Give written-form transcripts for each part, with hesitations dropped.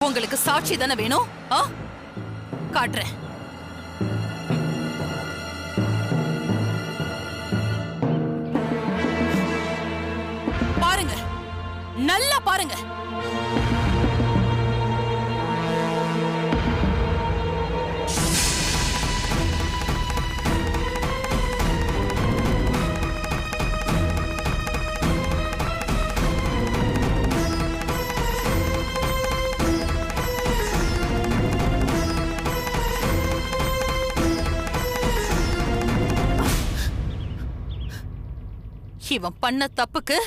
உங்களுக்கு சாட்சி தானே வேணும்? காட்டுறேன். பாருங்க, நல்லா பாருங்க. இவன் பண்ண தப்புக்கு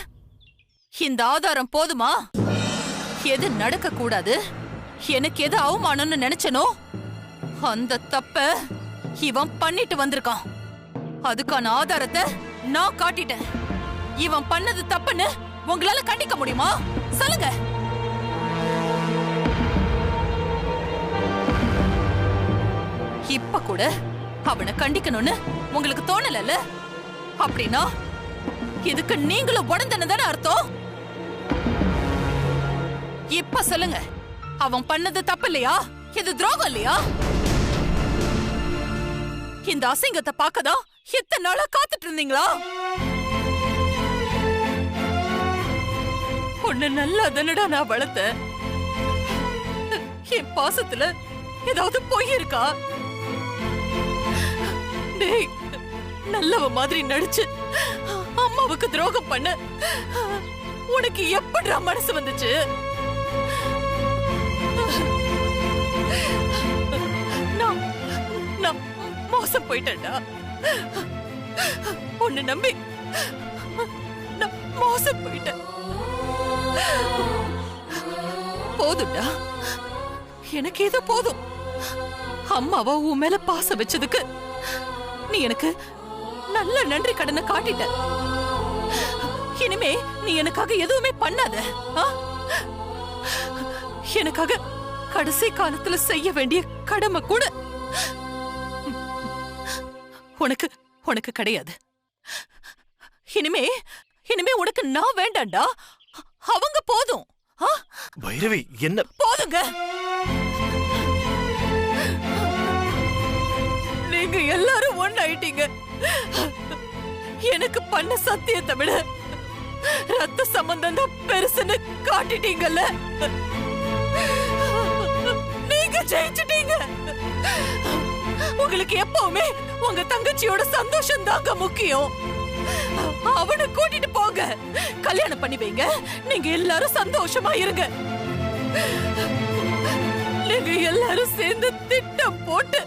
இந்த ஆதாரம் போதுமா? எது நடக்க கூடாது, எனக்கு எது அவமானம்னு நினைச்சனோ அந்த தப்ப இவன் பண்ணிட்டு வந்திருக்கான். அதுக்கான ஆதாரத்தை நான் காட்டிட்டேன். இவன் பண்ணது தப்புன்னு உங்களால கண்டிக்க முடியுமா? சொல்லுங்க. இப்ப கூட அவனை கண்டிக்கணும்னு உங்களுக்கு தோணல? அப்படின்னா இதுக்கு நீங்களும் உடந்தனதான அர்த்தம்? இப்ப சொல்லுங்க, அவன் பண்ணது தப்பு இல்லையா? இது துரோகம் இல்லையா? இந்த அசிங்கத்தை பார்க்கதான் இத்தனை நாளா காத்துட்டு இருந்தீங்களா? உன்னை நல்லா தானடா நான் வளர்த்தேன். என் பாசத்துல ஏதாவது பொய் இருக்கா? டேய், நல்லவ மாதிரி நடிச்சு அம்மாவுக்கு துரோகம் பண்ண உனக்கு எப்படிடா மனசு வந்துச்சு? நான் மோசம் போயிட்டேன்டா. உன்னை நம்பி நான் மோசம் போயிட்டேன். போதும்டா, எனக்கு ஏதோ போதும். அம்மாவா உன் மேல பாசம் வச்சதுக்கு நீ எனக்கு நல்ல நன்றி கடனை காட்டிட்ட. இனிமே நீ எனக்காக எதுவுமே பண்ணாத. எனக்காக கடைசி காலத்துல செய்ய வேண்டிய கடமை கூட உனக்கு உனக்கு கிடையாது. இனிமே உனக்கு நான் வேண்டாம்டா. அவங்க போதும். பைரவி, என்ன போதுங்க. நீங்க எல்லாரும் ஒண்ணாயிட்டீங்க. எனக்கு பண்ண சத்தியத்தை விட ரத்த சம்பந்தம் தான் பெருசுன்னு காட்டிட்டீங்கல்ல. நீங்க ஜெயிச்சிட்டீங்க. உங்களுக்கு எப்பவுமே உங்க தங்கச்சியோட சந்தோஷம் தாங்க முக்கியம். அவனை கூட்டிட்டு போங்க, கல்யாணம் பண்ணி வைங்க. நீங்க எல்லாரும் சந்தோஷமா இருங்க. நீங்க எல்லாரும் சேர்ந்து திட்டம் போட்டு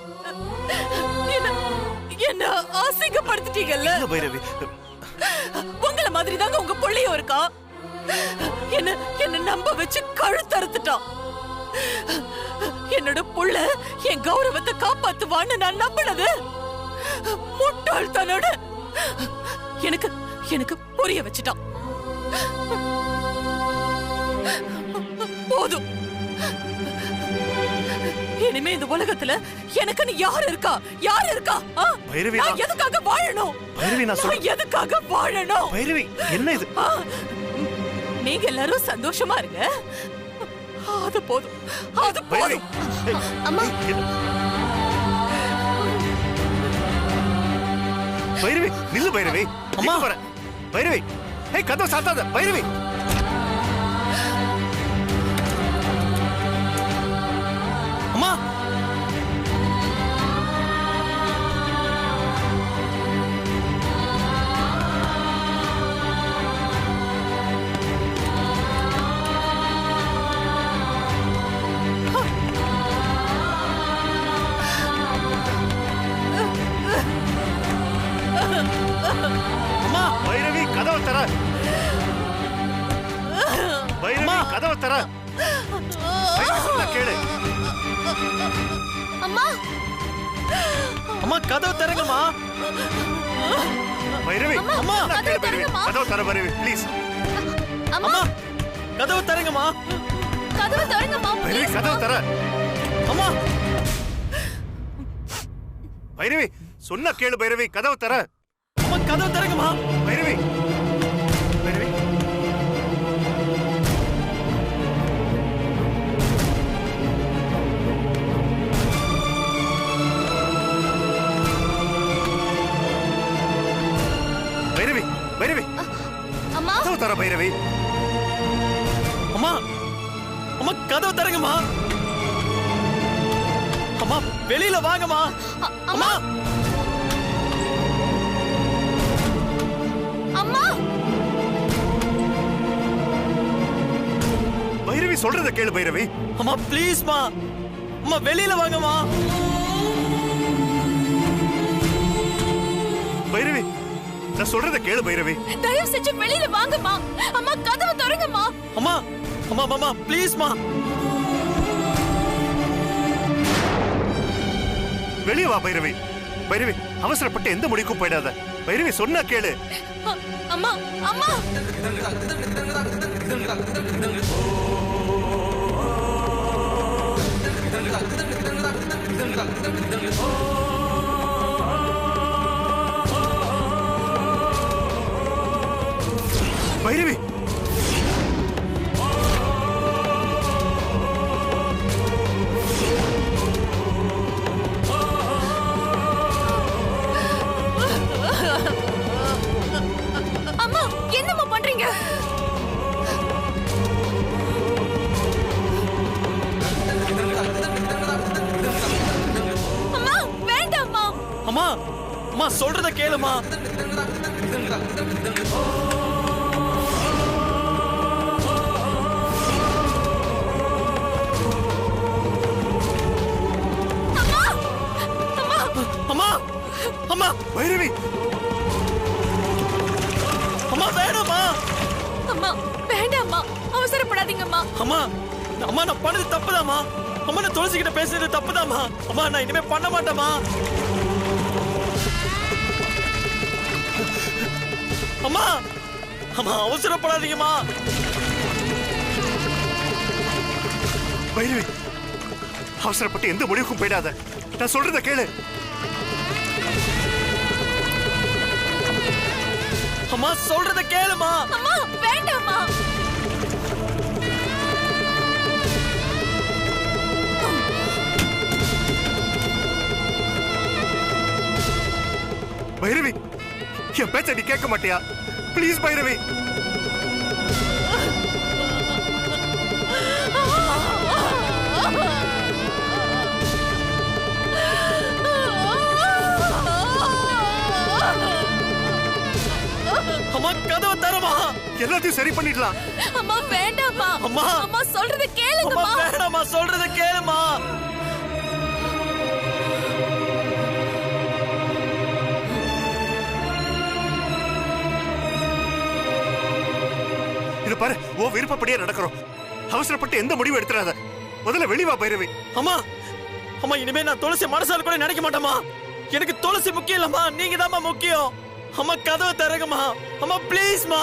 என்ன ஆசைப்படுத்திட்டீங்கல்ல. பைரவி, உங்கள மாதிரி தாங்க உங்க புள்ளையும் இருக்கா. என்ன நம்ப வச்சு கழுத்தறுத்துட்டான். என்னோட புள்ள என் கௌரவத்தை காப்பாத்துவான்னு நான் நம்பினது முட்டாள்தனோட எனக்கு புரிய வச்சுட்டான். போதும். இனிமே இந்த உலகத்துல எனக்குன்னு யார் இருக்கா? யார் இருக்கா? பைரவி, நான் எதுக்காக வாழணும்? பைரவி, நான் எதுக்காக வாழணும்? பைரவி, என்ன இது? நீங்க எல்லாரும் சந்தோஷமா இருங்க. அது போதும், அது போதும். அம்மா, பைரவி, நில்லு பைரவி. அம்மா வர. பைரவி, ஏய், கதவை சாத்தாத. பைரவி, அம்மா. அம்மா, பைரவி, கதவை தர. பைரவி, கதவை தர. சொன்ன கேளு. அம்மா, அம்மா, கதவை தரங்கம்மா. பைரவி, அம்மா, கதவை தரங்கம்மா. கதவை தர பைரவி, ப்ளீஸ். அம்மா, கதவை தரங்கம்மா. கதவை தரங்கம்மா. பைரவி, கதவை தர. அம்மா, பைரவி, சொன்ன கேளு பைரவி, கதவை தர. அம்மா, கதவை தரங்கம்மா. பைரவி, பைரவி, தர பைரவி. அம்மா அம்மா கதவு தரங்கம்மா. அம்மா வெளியில வாங்கம்மா. அம்மா அம்மா பைரவி சொல்றத கேளு பைரவி. அம்மா ப்ளீஸ்மா. அம்மா வெளியில வாங்கம்மா. பைரவி நான் சொல்றத கேளு பைரவி. தயவு செஞ்சு வெளியில வாங்கம்மா. அம்மா கதவு திறங்கம்மா. அம்மா அம்மா அம்மா ப்ளீஸ்மா. வெளியே வா பைரவி. பைரவி அவசரப்பட்டு எந்த முடிவுக்கும் போயிடாத. பைரவி சொன்னா கேளு. அம்மா அம்மா பைரவி அம்மா என்னம்மா பண்றீங்க? அம்மா வேண்டாம்மா. அம்மா அம்மா சொல்றத கேளுமா. அம்மா அம்மா பைரவி அம்மா வேணாம்மா. அம்மா வேண்டாம்மா. அவசரப்படாதீங்கம்மா. அம்மா அம்மா நான் பண்ணது தப்புதாம்மா. அம்மா நான் துளசி கிட்ட பேசுறது தப்புதாம்மா. அம்மா நான் இனிமே பண்ண மாட்டேம்மா. அம்மா அம்மா அவசரப்படாதீங்கம்மா. பைரவி அவசரப்பட்டு எந்த முடிவுக்கும் போயிடாத. நான் சொல்றத கேளு. அம்மா சொல்றத கேளுமா. அம்மா வேண்டாம்மா. பைரவி என் பேச்ச நீ கேட்க மாட்டியா? ப்ளீஸ் பைரவி. அம்மா கதவை தரமா. எல்லாத்தையும் சரி பண்ணிடலாம். அம்மா வேண்டாம்மா. அம்மா அம்மா சொல்றத அம்மா கேளுங்கம்மா. வேணாம்மா சொல்றத கேளுமா. இது பாரு ஓ விருப்பப்படியே நடக்கிறோம். அவசரப்பட்டு எந்த முடிவு எடுத்துறாத. முதல்ல வெளிவா பைரவி. அம்மா அம்மா இனிமே நான் துளசி மனசால கூட நினைக்க மாட்டேமா. எனக்கு துளசி முக்கியம் இல்லம்மா. நீங்க தான்மா முக்கியம். அம்மா கதவை தரங்கம்மா. அம்மா ப்ளீஸ்மா.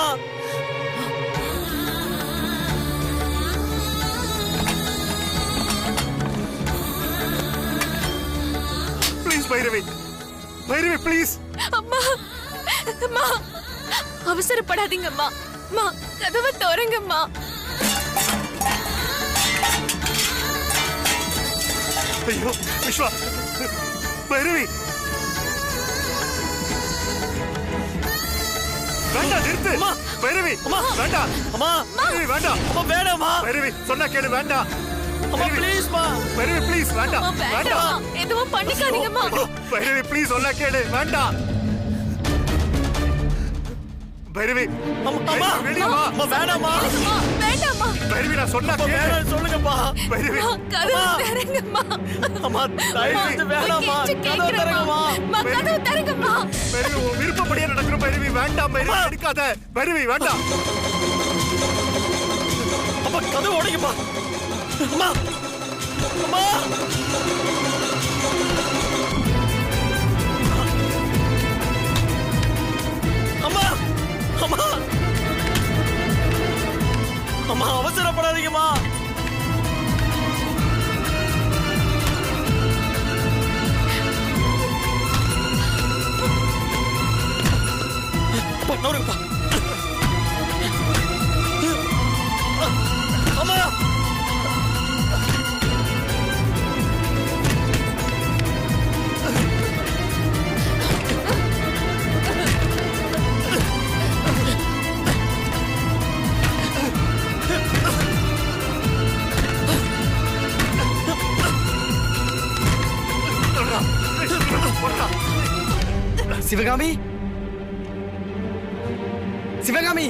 ப்ளீஸ் பைரவி. பைரவி ப்ளீஸ். அம்மா அம்மா அவசரப்படாதீங்கம்மா. அம்மா கதவை திறங்கம்மா. ஐயோ விஸ்வா. பைரவி வேண்டாம் நிறுத்து. அம்மா. பைரவி அம்மா. வேண்டாம். அம்மா பைரவி வேண்டாம். அம்மா வேணாம்மா. பைரவி சொன்னா கேளு. வேண்டாம். அம்மா ப்ளீஸ்மா. பைரவி ப்ளீஸ் வேண்டாம். அம்மா வேண்டாம்மா. எதுவும் பண்ணிக்காதீங்கம்மா. பைரவி ப்ளீஸ் சொன்னா கேளு. வேண்டாம். பைரவி அம்மா வெளியே வா. அம்மா வேணாம்மா. அம்மா வேண்டாம்மா. பைரவி நான் சொன்னா அம்மா கேளு. வேணாம்னு சொல்லுங்கப்பா. பைரவி அம்மா கதவை திறங்கம்மா. அம்மா தயவு செஞ்சு வேணாம்மா. கதவை தரங்கம்மா. அம்மா கதவை திறங்கம்மா. பைரவி உன் விருப்பப்படியே நடக்கிறோம். பைரவி வேண்டாம். பைரவி அம்மா. எடுக்காத. பைரவி வேண்டாம். அம்மா கதவை உடைங்கப்பா. அம்மா அம்மா அம்மா அம்மா அம்மா அவசரப்படாதீங்கம்மா. அப்பா நவருங்கப்பா. அம்மா சிவகாமி, சிவகாமி,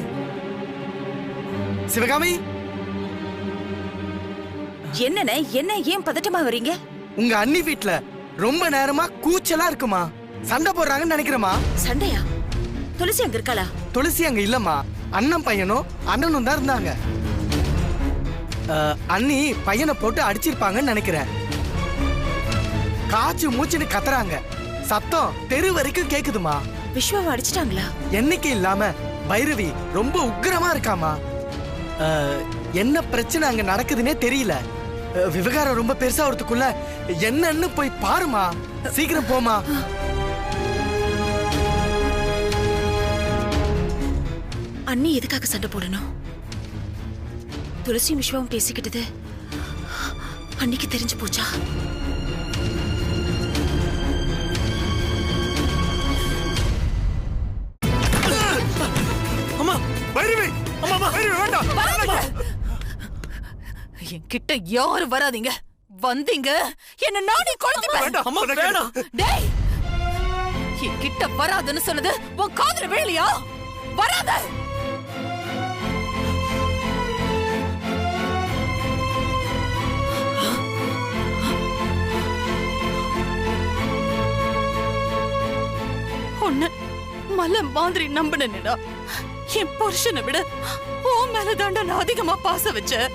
சிவகாமி. என்னண்ணே, என்ன ஏன் பதட்டமா வரீங்க? உங்க அண்ணி வீட்ல ரொம்ப நேரமா கூச்சலா இருக்குமா, சண்டை போடுறாங்கன்னு நினைக்கிறேமா. சண்டையா? துளசி அங்க இருக்காளா? துளசி அங்க இல்லம்மா, அண்ணன் பையனும் அண்ணனும் தான் இருந்தாங்க. அண்ணி பையனை போட்டு அடிச்சிருப்பாங்கன்னு நினைக்கிறேன். காய்ச்சி மூச்சுன்னு கத்துறாங்க, சத்தம் தெரு வரைக்கும் கேக்குதுமா. விஸ்வாவை அடிச்சிட்டாங்களா? என்னைக்கு இல்லாம பைரவி ரொம்ப உக்கிரமா இருக்காமா. என்ன பிரச்சனை அங்க நடக்குதுன்னே தெரியல. விவகாரம் ரொம்ப பெருசா வரதுக்குள்ள என்னன்னு போய் பாருமா, சீக்கிரம் போமா. அண்ணி எதுக்காக சண்டை போடணும்? துளசியும் விஸ்வாவும் பேசிக்கிட்டது அன்னைக்கு தெரிஞ்சு போச்சா? அம்மா பைரவி, அம்மா பைரவி வேண்டாம். என்கிட்ட யாரும் வராதீங்க. வந்தீங்க என்ன நானே கொளுத்திப்பேன். வேண்டாம் அம்மா வேணாம். டேய், என்கிட்ட வராதுன்னு சொன்னது உன் காதுல விழலையா? வராத. உன்னை மலை மாதிரி நம்பினேடா. என் புருஷனை விட உன் மேலதாண்டா நான் அதிகமா பாசம் வச்சேன்.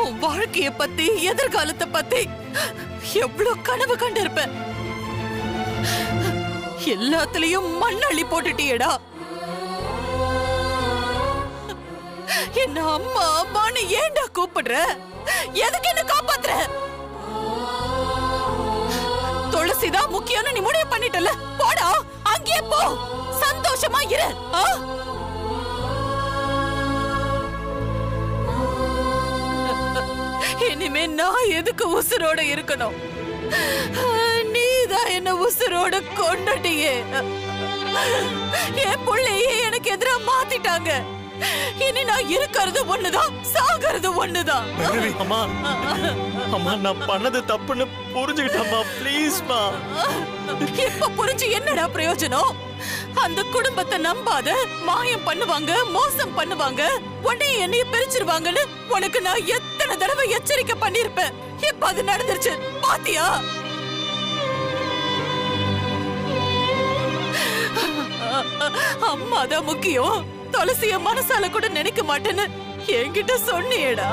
உன் வாழ்க்கைய பத்தி, எதிர்காலத்தை பத்தி எவ்வளவு கனவு கண்டிருப்பேன். எல்லாத்துலயும் மண்ணள்ளி போட்டுட்டியடா. என்ன அம்மா அம்மான்னு ஏன்டா கூப்பிடுற? எதுக்கு என்ன காப்பாத்துற? துளசிதான் முக்கியம்னு நீ முடிவு பண்ணிட்டல. போடா, அங்கே போ, சந்தோஷமா இரு. இனிமே நான் எதுக்கு உசுரோட இருக்கணும்? நீதான் என்ன உசுரோட கொண்டுட்டியே. என் பிள்ளையே எனக்கு எதிரா மாத்திட்டாங்க. இனி நான் இருக்கிறது ஒண்ணுதான், சாகிறது ஒண்ணுதான். அம்மா அம்மா, நான் பண்ணது தப்புன்னு புரிஞ்சுக்கிட்டம்மா, ப்ளீஸ்மா. இப்ப புரிஞ்சு என்னடா பிரயோஜனம்? அந்த குடும்பத்தை நம்பாத. மாயம் பண்ணுவாங்க, மோசம் பண்ணுவாங்க, உடனே என்னைய பிரிச்சிருவாங்கன்னு உனக்கு நான் எத்தனை தடவை எச்சரிக்கை பண்ணிருப்பேன். இப்ப அது நடந்துருச்சு, பாத்தியா? அம்மாதான் முக்கியம், துளசிய மனசால கூட நினைக்க மாட்டேன்னு என்கிட்ட சொன்னியேடா.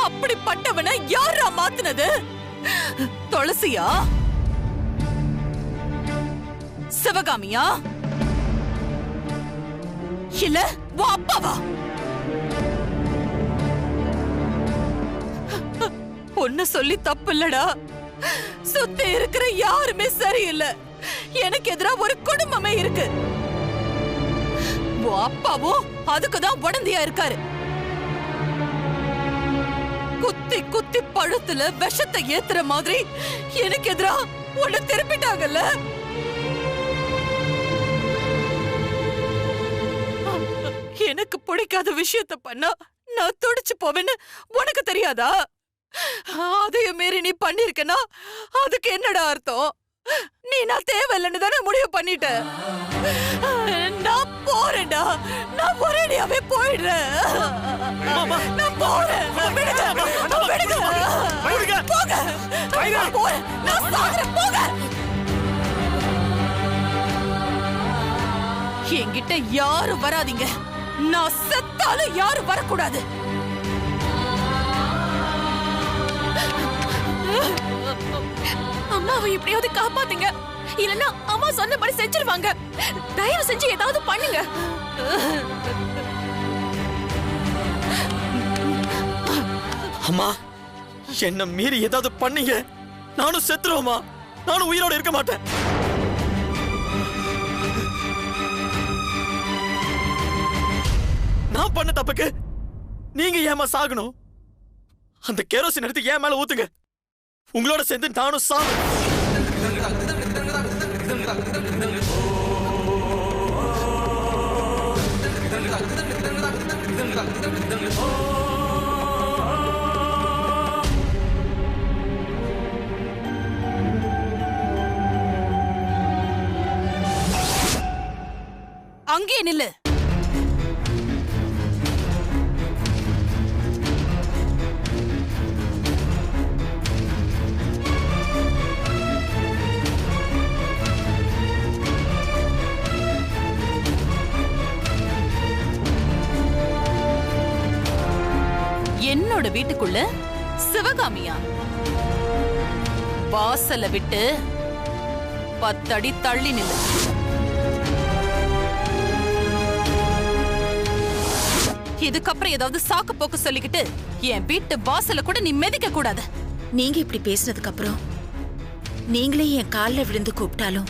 அப்படிப்பட்டவனை யாரா மாத்துனது? துளசியா, சிவகாமியா, இல்ல உன் அப்பாவா? ஒன்னு சொல்லி தப்பு இல்லடா. சுத்தி இருக்கிற யாருமே சரியில்லை. எனக்கு எதிரா ஒரு குடும்பமே இருக்கு. உன் அப்பாவும் அதுக்குதான் உடந்தையா இருக்காரு. குத்தி குத்தி பழுத்துல விஷத்தை ஏத்துற மாதிரி எனக்கு எதிரா உன்னை திருப்பிட்டாங்கல்ல. எனக்கு பிடிக்காத விஷயத்த பண்ணா நான் துடிச்சு போவேன்னு உனக்கு தெரியாதா? அதையும் மீறி நீ பண்ணிருக்கனா அதுக்கு என்னடா அர்த்தம்? நீ நான் தேவையில்லைன்னு தானே முடிவு பண்ணிட்ட. நான் போறேன்டா, நான் ஒரேடியாவே போயிடுறேன். நான் போறேன். போக, நான் போறேன். நான் சாகுறேன், போக. என்கிட்ட யாரும் வராதீங்க. நான் செத்தாலும் யாரும் வரக்கூடாது. அம்மாவை எப்படியாவது காப்பாத்துங்க, இல்லன்னா அம்மா சொன்னபடி செஞ்சிருவாங்க. தயவு செஞ்சு ஏதாவது பண்ணுங்க. அம்மா, என்ன மீறி ஏதாவது பண்ணீங்க, நானும் செத்துருவோமா? நானும் உயிரோட இருக்க மாட்டேன். நான் பண்ண தப்புக்கு நீங்க ஏமா சாகணும்? அந்த கேரோசின் எடுத்து ஏன் மேல ஊத்துங்க. உங்களோட சேர்ந்து நானும் அங்கே நில்லு. என்னோட வீட்டுக்குள்ள சிவகாமியா? வாசல விட்டு 10 அடி தள்ளி நில்லு. இதுக்கப்புறம் ஏதாவது சாக்கு போக்கு சொல்லிக்கிட்டு என் வீட்டு வாசல கூட நீ மிதிக்க கூடாது. நீங்க இப்படி பேசினதுக்கு அப்புறம் நீங்களே என் கால்ல விழுந்து கூப்பிட்டாலும்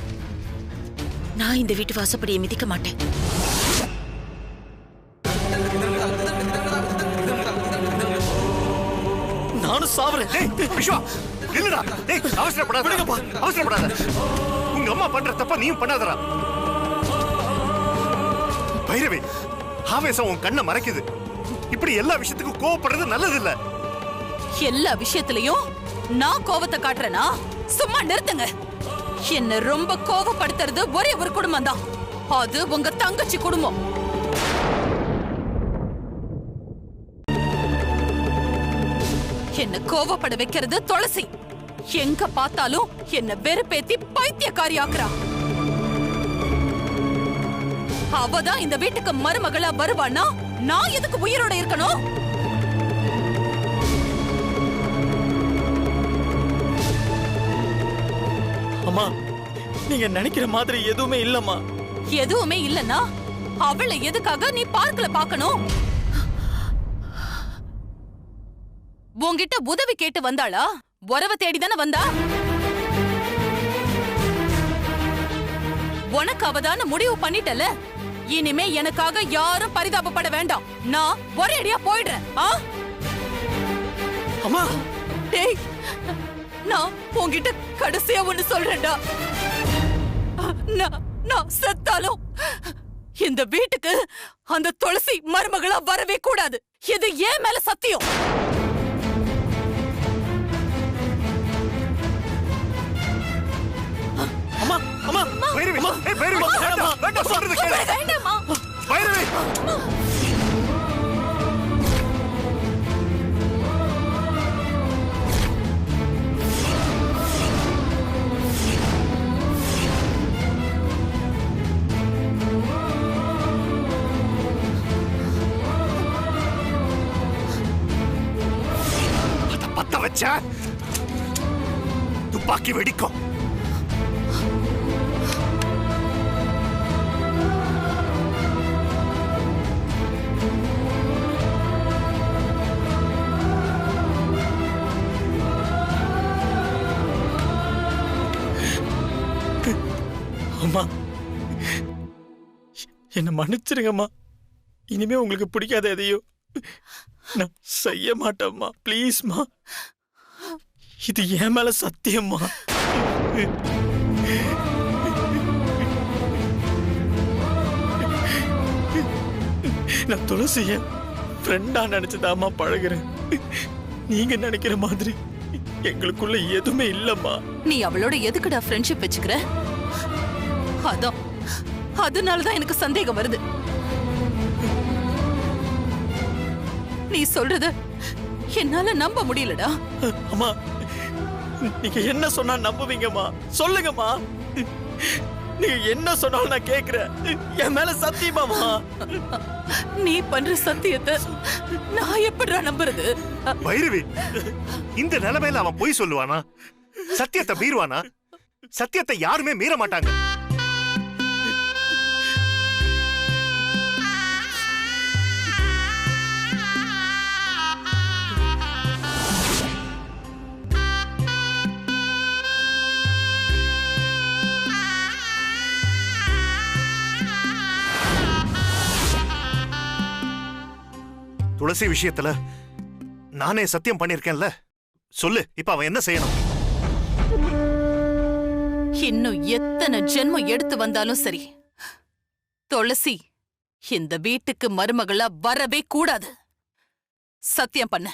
நான் இந்த வீட்டு வாசப்படியை மிதிக்க மாட்டேன். நானும் சாவறேன். விஸ்வா நில்லுடா. டேய் அவசரப்படாத. அவசரப்படாத. உங்க அம்மா பண்ற தப்ப நீயும் பண்ணாதடா. பைரவி, ஆவேசம் உன் கண்ணை மறைக்குது. இப்படி எல்லா விஷயத்துக்கும் கோவப்படுறது நல்லது இல்ல. எல்லா விஷயத்திலையும் நான் கோவத்தை காட்டுறேனா? சும்மா நிறுத்துங்க. என்ன ரொம்ப கோவப்படுத்துறது ஒரே ஒரு குடும்பம் தான். அது உங்க தங்கச்சி குடும்பம். என்ன கோவப்பட வைக்கிறது துளசி. எங்க பார்த்தாலும் என்ன வெறுப்பேத்தி பைத்தியக்காரி ஆக்குறா. அவதான் இந்த வீட்டுக்கு மருமகளா வருவானா? நான் எதுக்கு உயிரோட இருக்கணும்? அம்மா, நீங்க நினைக்கிற மாதிரி எதுவுமே இல்லம்மா. எதுவுமே இல்லன்னா அவளை எதுக்காக நீ பார்க்கல பார்க்கணும்? உன்கிட்ட உதவி கேட்டு வந்தாளா? உறவை தேடிதானே வந்தா? உனக்கு அவதான முடிவு பண்ணிட்டல. இனிமே எனக்காக யாரும் பரிதாபப்பட வேண்டாம். நான் ஒரே அடியா போயிடுறேன். அம்மா, டேய், நான் உன்கிட்ட கடைசியா ஒண்ணு சொல்றேன்டா. நான் செத்தாலும் இந்த வீட்டுக்கு அந்த துளசி மருமகளா வரவே கூடாது. இது ஏன் மேல சத்தியம். அம்மா, அம்மா, பைரவி, அம்மா, ஏய் பைரவி, வேண்டாம், வேண்டாம், சொல்றது கேளு. வேண்டாமா? பைரவி, பத்த வச்ச துப்பாக்கி வெடிக்கும். அம்மா, என்ன மன்னிச்சிருங்கம்மா. இனிமே உங்களுக்கு பிடிக்காத எதையும் நான் செய்ய மாட்டேம்மா. ப்ளீஸ்மா, இது என் மேல சத்தியம்மா. நான் துளசிய ஃப்ரெண்டா நினைச்சுதாம்மா பழகுறேன். நீங்க நினைக்கிற மாதிரி எங்களுக்குள்ள எதுவுமே இல்லம்மா. நீ அவளோட எதுக்குடா ஃப்ரெண்ட்ஷிப் வச்சுக்கிற? அதான், அதனாலதான் எனக்கு சந்தேகம் வருது. நீ சொல்றது என்னால நம்ப முடியலடா. அம்மா, நீங்க என்ன சொன்னா நம்புவீங்கம்மா? சொல்லுங்கம்மா. நீங்க என்ன சொன்னாலும் நான் கேக்குறேன். என் மேல சத்தியமாமா. நீ பண்ற சத்தியத்தை நான் எப்படிடா நம்புறது? பைரவி, இந்த நிலைமையில அவன் பொய் சொல்லுவானா? சத்தியத்தை மீறுவானா? சத்தியத்தை யாருமே மீற மாட்டாங்க. துளசி விஷயத்துல நானே சத்தியம் பண்ணிருக்கேன்ல. சொல்லு, இப்ப அவன் என்ன செய்யணும்? இன்னும் எத்தனை ஜென்மம் எடுத்து வந்தாலும் சரி, துளசி இந்த வீட்டுக்கு மருமகளா வரவே கூடாது. சத்தியம் பண்ண.